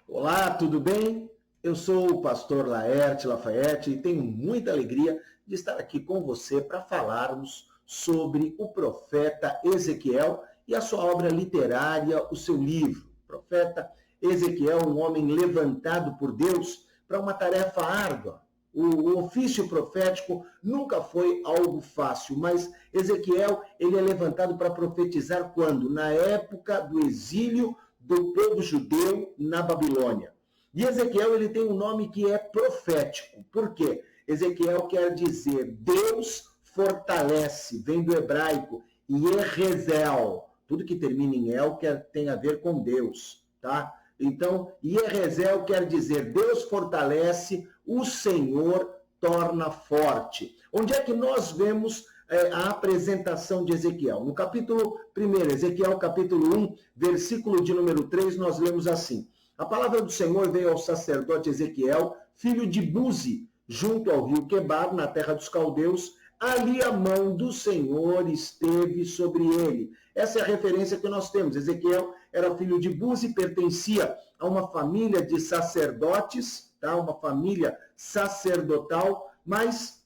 Olá, tudo bem? Eu sou o pastor Laerte Lafayette e tenho muita alegria de estar aqui com você para falarmos sobre o profeta Ezequiel e a sua obra literária, o seu livro. O profeta Ezequiel, um homem levantado por Deus para uma tarefa árdua. O ofício profético nunca foi algo fácil, mas Ezequiel ele é levantado para profetizar quando? Na época do exílio do povo judeu na Babilônia. E Ezequiel ele tem um nome que é profético. Por quê? Ezequiel quer dizer Deus fortalece, vem do hebraico Yerezel. Tudo que termina em El tem a ver com Deus, tá? Então, Yerezel quer dizer Deus fortalece, o Senhor torna forte. Onde é que nós vemos a apresentação de Ezequiel? No capítulo 1, Ezequiel capítulo 1, versículo de número 3, nós lemos assim: a palavra do Senhor veio ao sacerdote Ezequiel, filho de Buzi, junto ao rio Quebar, na terra dos caldeus. Ali a mão do Senhor esteve sobre ele. Essa é a referência que nós temos. Ezequiel era filho de Buzi, pertencia a uma família de sacerdotes, tá? Uma família sacerdotal, mas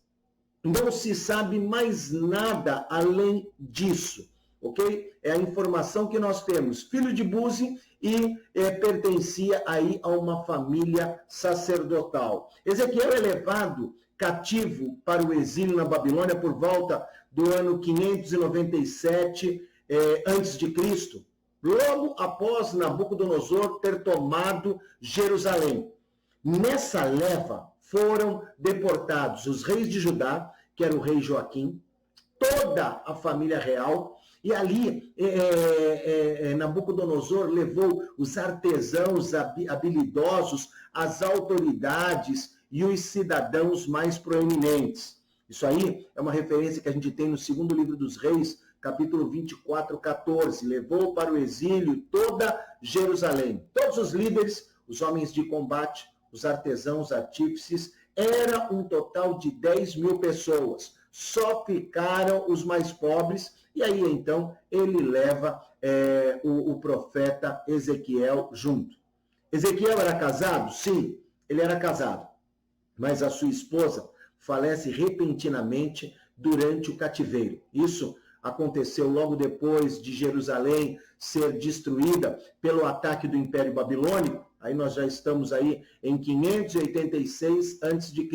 não se sabe mais nada além disso, ok? É a informação que nós temos. Filho de Buzi e pertencia aí a uma família sacerdotal. Ezequiel é levado cativo para o exílio na Babilônia por volta do ano 597 antes de Cristo, logo após Nabucodonosor ter tomado Jerusalém. Nessa leva foram deportados os reis de Judá, que era o rei Joaquim, toda a família real, e ali Nabucodonosor levou os artesãos habilidosos, as autoridades e os cidadãos mais proeminentes. Isso aí é uma referência que a gente tem no segundo livro dos reis, capítulo 24, 14. Levou para o exílio toda Jerusalém. Todos os líderes, os homens de combate, os artesãos, artífices, era um total de 10 mil pessoas. Só ficaram os mais pobres, e aí então ele leva o profeta Ezequiel junto. Ezequiel era casado? Sim, ele era casado, mas a sua esposa falece repentinamente durante o cativeiro. Isso aconteceu logo depois de Jerusalém ser destruída pelo ataque do Império Babilônico. Aí nós já estamos aí em 586 a.C.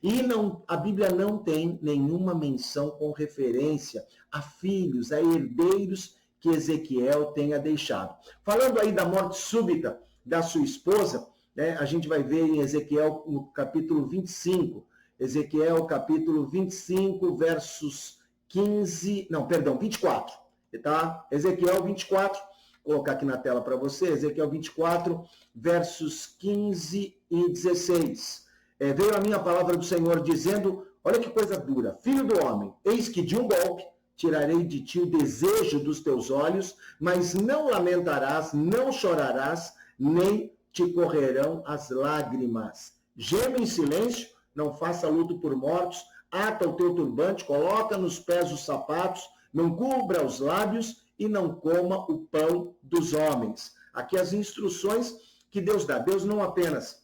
E a Bíblia não tem nenhuma menção com referência a filhos, a herdeiros que Ezequiel tenha deixado. Falando aí da morte súbita da sua esposa, né, a gente vai ver em Ezequiel no capítulo 25. Ezequiel capítulo 25, versos 24. Tá? Ezequiel 24, vou colocar aqui na tela para você, Ezequiel 24, versos 15 e 16. Veio a minha palavra do Senhor dizendo, olha que coisa dura, filho do homem, eis que de um golpe tirarei de ti o desejo dos teus olhos, mas não lamentarás, não chorarás, nem te correrão as lágrimas. Geme em silêncio, não faça luto por mortos, ata o teu turbante, coloca nos pés os sapatos, não cubra os lábios e não coma o pão dos homens. Aqui as instruções que Deus dá. Deus não apenas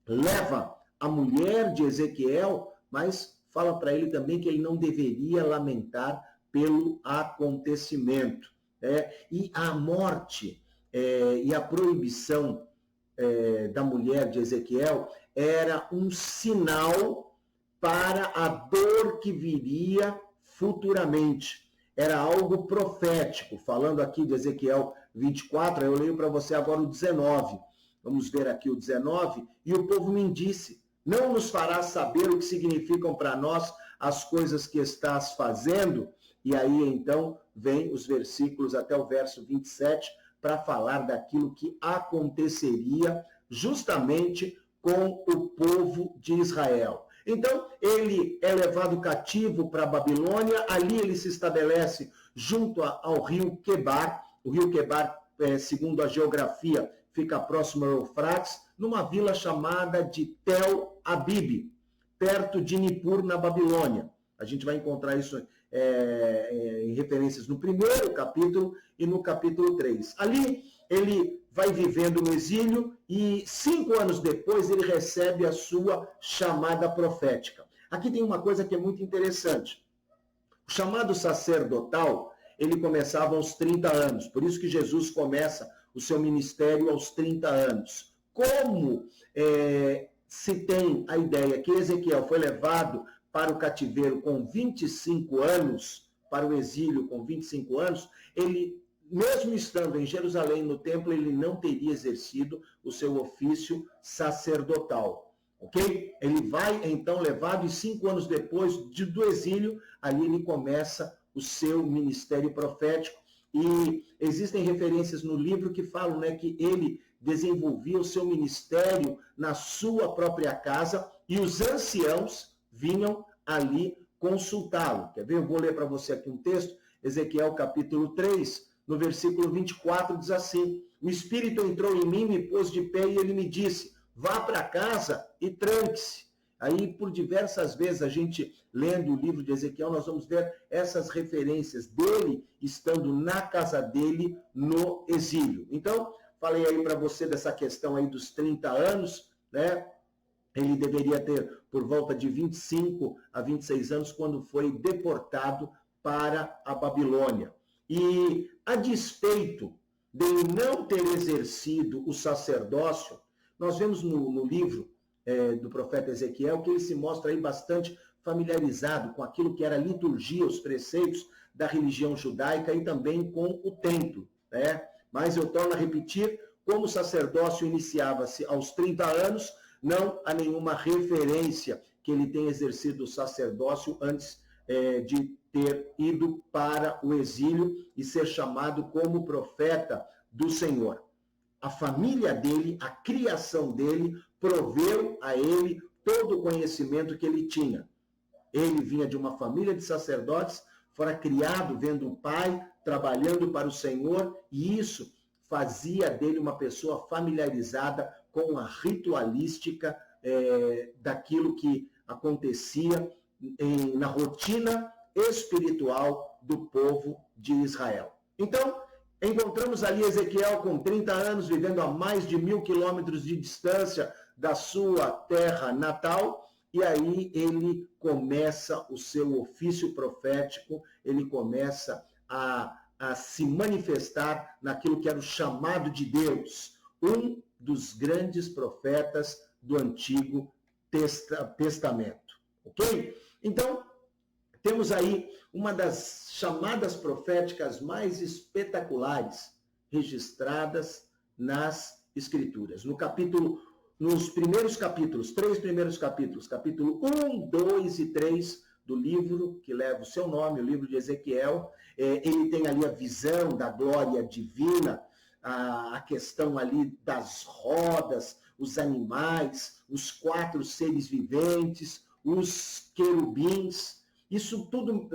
leva a mulher de Ezequiel, mas fala para ele também que ele não deveria lamentar pelo acontecimento. E a morte e a proibição da mulher de Ezequiel era um sinal para a dor que viria futuramente. Era algo profético. Falando aqui de Ezequiel 24, eu leio para você agora o 19. Vamos ver aqui o 19. E o povo me disse, não nos farás saber o que significam para nós as coisas que estás fazendo? E aí, então, vem os versículos até o verso 27 para falar daquilo que aconteceria justamente com o povo de Israel. Então, ele é levado cativo para a Babilônia, ali ele se estabelece junto ao rio Quebar. O rio Quebar, segundo a geografia, fica próximo ao Eufrates, numa vila chamada de Tel Abib, perto de Nippur, na Babilônia. A gente vai encontrar isso em referências no primeiro capítulo e no capítulo 3. Ali ele vai vivendo no exílio e 5 anos depois ele recebe a sua chamada profética. Aqui tem uma coisa que é muito interessante. O chamado sacerdotal, ele começava aos 30 anos. Por isso que Jesus começa o seu ministério aos 30 anos. Como se tem a ideia que Ezequiel foi levado para o cativeiro com 25 anos, para o exílio com 25 anos, ele, mesmo estando em Jerusalém, no templo, ele não teria exercido o seu ofício sacerdotal. Ok? Ele vai, então, levado e 5 anos depois do exílio, ali ele começa o seu ministério profético. E existem referências no livro que falam, né, que ele desenvolvia o seu ministério na sua própria casa e os anciãos vinham ali consultá-lo. Quer ver? Eu vou ler para você aqui um texto, Ezequiel capítulo 3, no versículo 24, diz assim: o Espírito entrou em mim, me pôs de pé e ele me disse: vá para casa e tranque-se. Aí, por diversas vezes, a gente lendo o livro de Ezequiel, nós vamos ver essas referências dele estando na casa dele no exílio. Então, falei aí para você dessa questão aí dos 30 anos, né? Ele deveria ter por volta de 25 a 26 anos quando foi deportado para a Babilônia. E, a despeito de não ter exercido o sacerdócio, nós vemos no livro do profeta Ezequiel que ele se mostra aí bastante familiarizado com aquilo que era a liturgia, os preceitos da religião judaica e também com o templo, né? Mas eu torno a repetir, como o sacerdócio iniciava-se aos 30 anos, não há nenhuma referência que ele tenha exercido o sacerdócio antes de ter ido para o exílio e ser chamado como profeta do Senhor. A família dele, a criação dele, proveu a ele todo o conhecimento que ele tinha. Ele vinha de uma família de sacerdotes, fora criado vendo o pai trabalhando para o Senhor, e isso fazia dele uma pessoa familiarizada com a ritualística daquilo que acontecia na rotina espiritual do povo de Israel. Então, encontramos ali Ezequiel com 30 anos, vivendo a mais de 1.000 quilômetros de distância da sua terra natal, e aí ele começa o seu ofício profético, ele começa a se manifestar naquilo que era o chamado de Deus, um dos grandes profetas do Antigo Testamento. Ok? Então, temos aí uma das chamadas proféticas mais espetaculares registradas nas Escrituras. Nos primeiros capítulos, 3 primeiros capítulos, capítulo 1, 2 e 3 do livro que leva o seu nome, o livro de Ezequiel, ele tem ali a visão da glória divina, a questão ali das rodas, os animais, os 4 seres viventes, os querubins. Isso tudo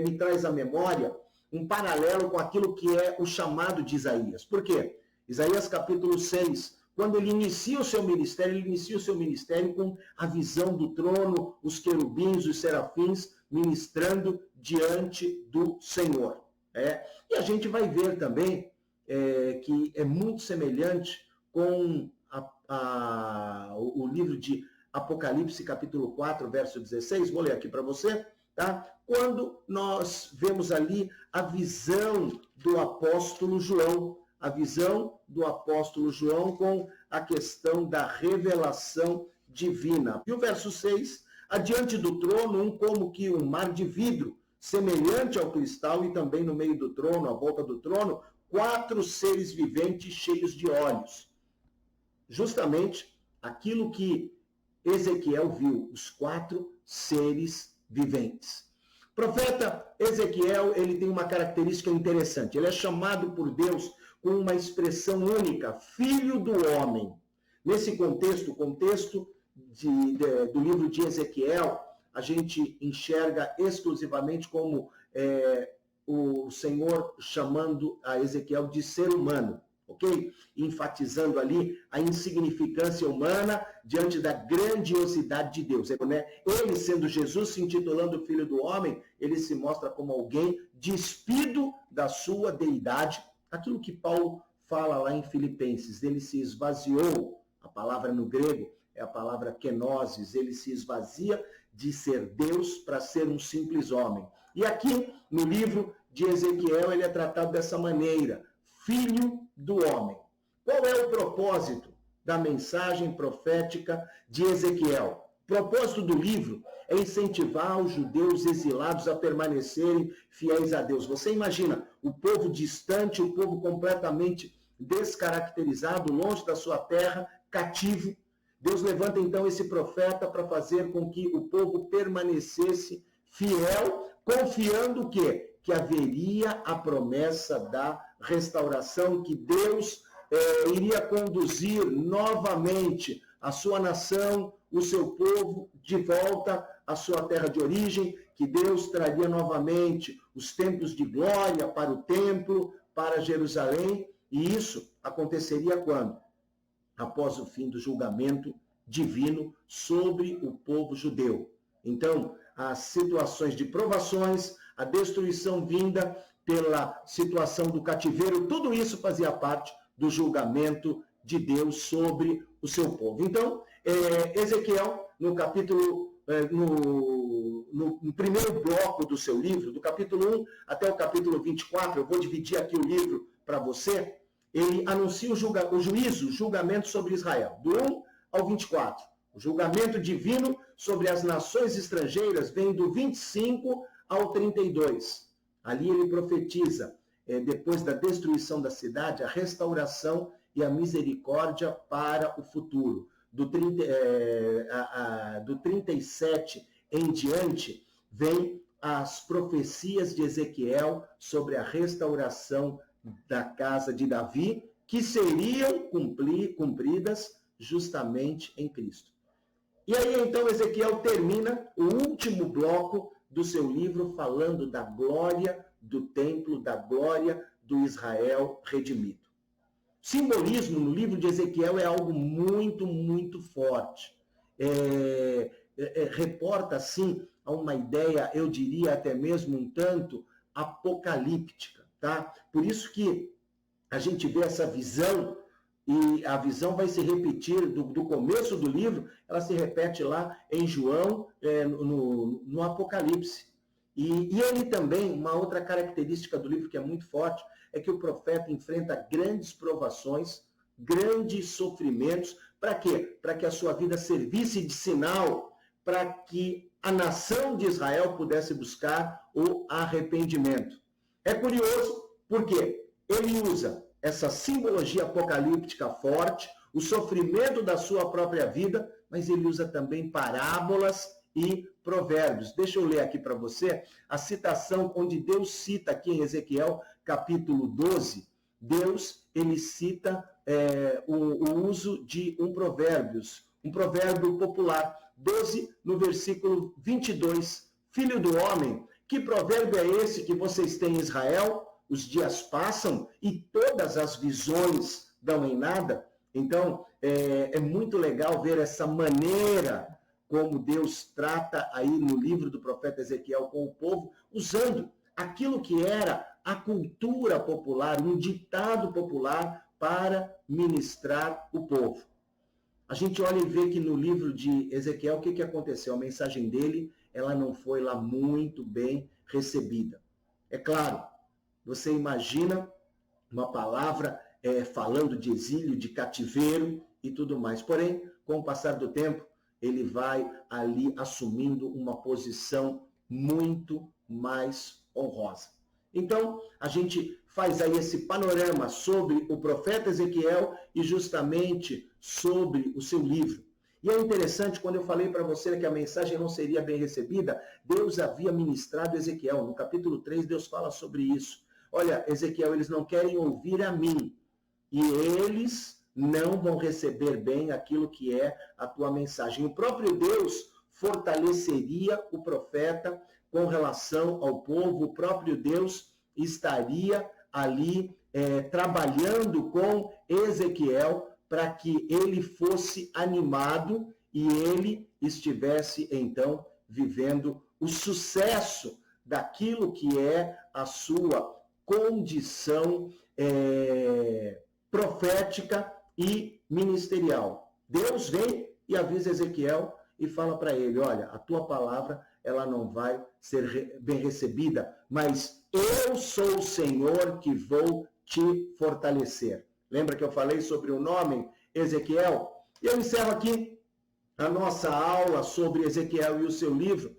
me traz à memória um paralelo com aquilo que é o chamado de Isaías. Por quê? Isaías capítulo 6, quando ele inicia o seu ministério, ele inicia o seu ministério com a visão do trono, os querubins, os serafins, ministrando diante do Senhor. E a gente vai ver também que é muito semelhante com o livro de Apocalipse, capítulo 4, verso 16, vou ler aqui para você, tá? Quando nós vemos ali a visão do apóstolo João, com a questão da revelação divina. E o verso 6, adiante do trono, como que um mar de vidro, semelhante ao cristal, e também no meio do trono, à volta do trono, 4 seres viventes cheios de olhos. Justamente aquilo que Ezequiel viu, os 4 seres viventes. O profeta Ezequiel, ele tem uma característica interessante. Ele é chamado por Deus com uma expressão única, filho do homem. Nesse contexto, do livro de Ezequiel, a gente enxerga exclusivamente como o Senhor chamando a Ezequiel de ser humano. Ok? Enfatizando ali a insignificância humana diante da grandiosidade de Deus. Ele, sendo Jesus, se intitulando Filho do Homem, ele se mostra como alguém despido da sua deidade, aquilo que Paulo fala lá em Filipenses, ele se esvaziou, a palavra no grego é a palavra kenosis, ele se esvazia de ser Deus para ser um simples homem. E aqui, no livro de Ezequiel, ele é tratado dessa maneira, filho do homem. Qual é o propósito da mensagem profética de Ezequiel? O propósito do livro é incentivar os judeus exilados a permanecerem fiéis a Deus. Você imagina, o povo distante, o povo completamente descaracterizado, longe da sua terra, cativo. Deus levanta então esse profeta para fazer com que o povo permanecesse fiel, confiando que haveria a promessa da restauração, que Deus iria conduzir novamente a sua nação, o seu povo, de volta à sua terra de origem, que Deus traria novamente os tempos de glória para o templo, para Jerusalém, e isso aconteceria quando? Após o fim do julgamento divino sobre o povo judeu. Então, as situações de provações, a destruição vinda pela situação do cativeiro, tudo isso fazia parte do julgamento de Deus sobre o seu povo. Então, Ezequiel, no capítulo, no primeiro bloco do seu livro, do capítulo 1 até o capítulo 24, eu vou dividir aqui o livro para você, ele anuncia o juízo, o julgamento sobre Israel, do 1 ao 24. O julgamento divino sobre as nações estrangeiras vem do 25 ao 32. Ali ele profetiza, depois da destruição da cidade, a restauração e a misericórdia para o futuro. Do 37 em diante, vem as profecias de Ezequiel sobre a restauração da casa de Davi, que seriam cumpridas justamente em Cristo. E aí, então, Ezequiel termina o último bloco do seu livro falando da glória do templo, da glória do Israel redimido. Simbolismo no livro de Ezequiel é algo muito, muito forte. Reporta, assim, a uma ideia, eu diria até mesmo um tanto apocalíptica, tá? Por isso que a gente vê essa visão, e a visão vai se repetir do começo do livro, ela se repete lá em João, no Apocalipse. E ele também, uma outra característica do livro que é muito forte, é que o profeta enfrenta grandes provações, grandes sofrimentos. Para quê? Para que a sua vida servisse de sinal, para que a nação de Israel pudesse buscar o arrependimento. É curioso, porque ele usa essa simbologia apocalíptica forte, o sofrimento da sua própria vida, mas ele usa também parábolas e provérbios. Deixa eu ler aqui para você a citação onde Deus cita aqui em Ezequiel, capítulo 12, Deus, ele cita o uso de um provérbio popular. 12, no versículo 22. Filho do homem, que provérbio é esse que vocês têm em Israel? Os dias passam e todas as visões dão em nada. Então, é muito legal ver essa maneira como Deus trata aí no livro do profeta Ezequiel com o povo, usando aquilo que era a cultura popular, um ditado popular para ministrar o povo. A gente olha e vê que no livro de Ezequiel, o que aconteceu? A mensagem dele, ela não foi lá muito bem recebida. É claro, você imagina uma palavra falando de exílio, de cativeiro e tudo mais. Porém, com o passar do tempo, ele vai ali assumindo uma posição muito mais honrosa. Então, a gente faz aí esse panorama sobre o profeta Ezequiel e justamente sobre o seu livro. E é interessante, quando eu falei para você que a mensagem não seria bem recebida, Deus havia ministrado Ezequiel. No capítulo 3, Deus fala sobre isso. Olha, Ezequiel, eles não querem ouvir a mim, e eles não vão receber bem aquilo que é a tua mensagem. O próprio Deus fortaleceria o profeta com relação ao povo, o próprio Deus estaria ali trabalhando com Ezequiel para que ele fosse animado e ele estivesse, então, vivendo o sucesso daquilo que é a sua condição profética e ministerial. Deus vem e avisa Ezequiel e fala para ele, olha, a tua palavra ela não vai ser bem recebida, mas eu sou o Senhor que vou te fortalecer. Lembra que eu falei sobre o nome Ezequiel? E eu encerro aqui a nossa aula sobre Ezequiel e o seu livro,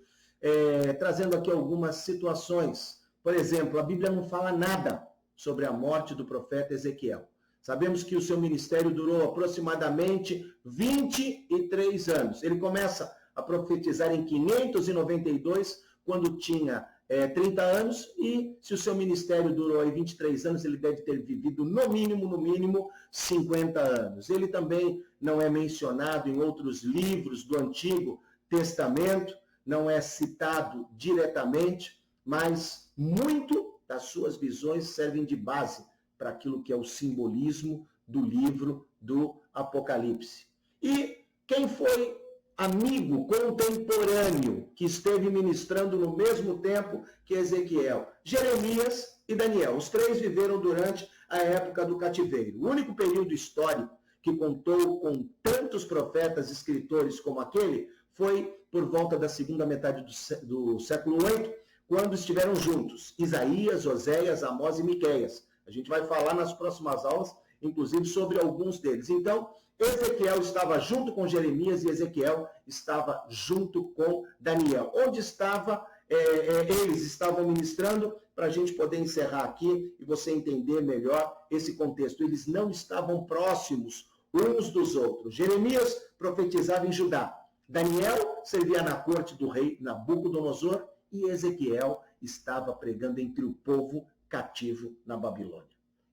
trazendo aqui algumas situações. Por exemplo, a Bíblia não fala nada sobre a morte do profeta Ezequiel. Sabemos que o seu ministério durou aproximadamente 23 anos. Ele começa a profetizar em 592, quando tinha 30 anos, e se o seu ministério durou aí 23 anos, ele deve ter vivido no mínimo 50 anos. Ele também não é mencionado em outros livros do Antigo Testamento, não é citado diretamente, mas muito das suas visões servem de base para aquilo que é o simbolismo do livro do Apocalipse. E quem foi amigo contemporâneo que esteve ministrando no mesmo tempo que Ezequiel? Jeremias e Daniel. Os três viveram durante a época do cativeiro. O único período histórico que contou com tantos profetas e escritores como aquele foi por volta da segunda metade do século VIII, quando estiveram juntos Isaías, Oséias, Amós e Miqueias. A gente vai falar nas próximas aulas, inclusive, sobre alguns deles. Então, Ezequiel estava junto com Jeremias e Ezequiel estava junto com Daniel. Onde eles estavam ministrando, para a gente poder encerrar aqui e você entender melhor esse contexto. Eles não estavam próximos uns dos outros. Jeremias profetizava em Judá. Daniel servia na corte do rei Nabucodonosor e Ezequiel estava pregando entre o povo cativo na Babilônia.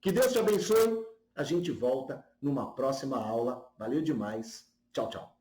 Que Deus te abençoe. A gente volta numa próxima aula. Valeu demais. Tchau, tchau.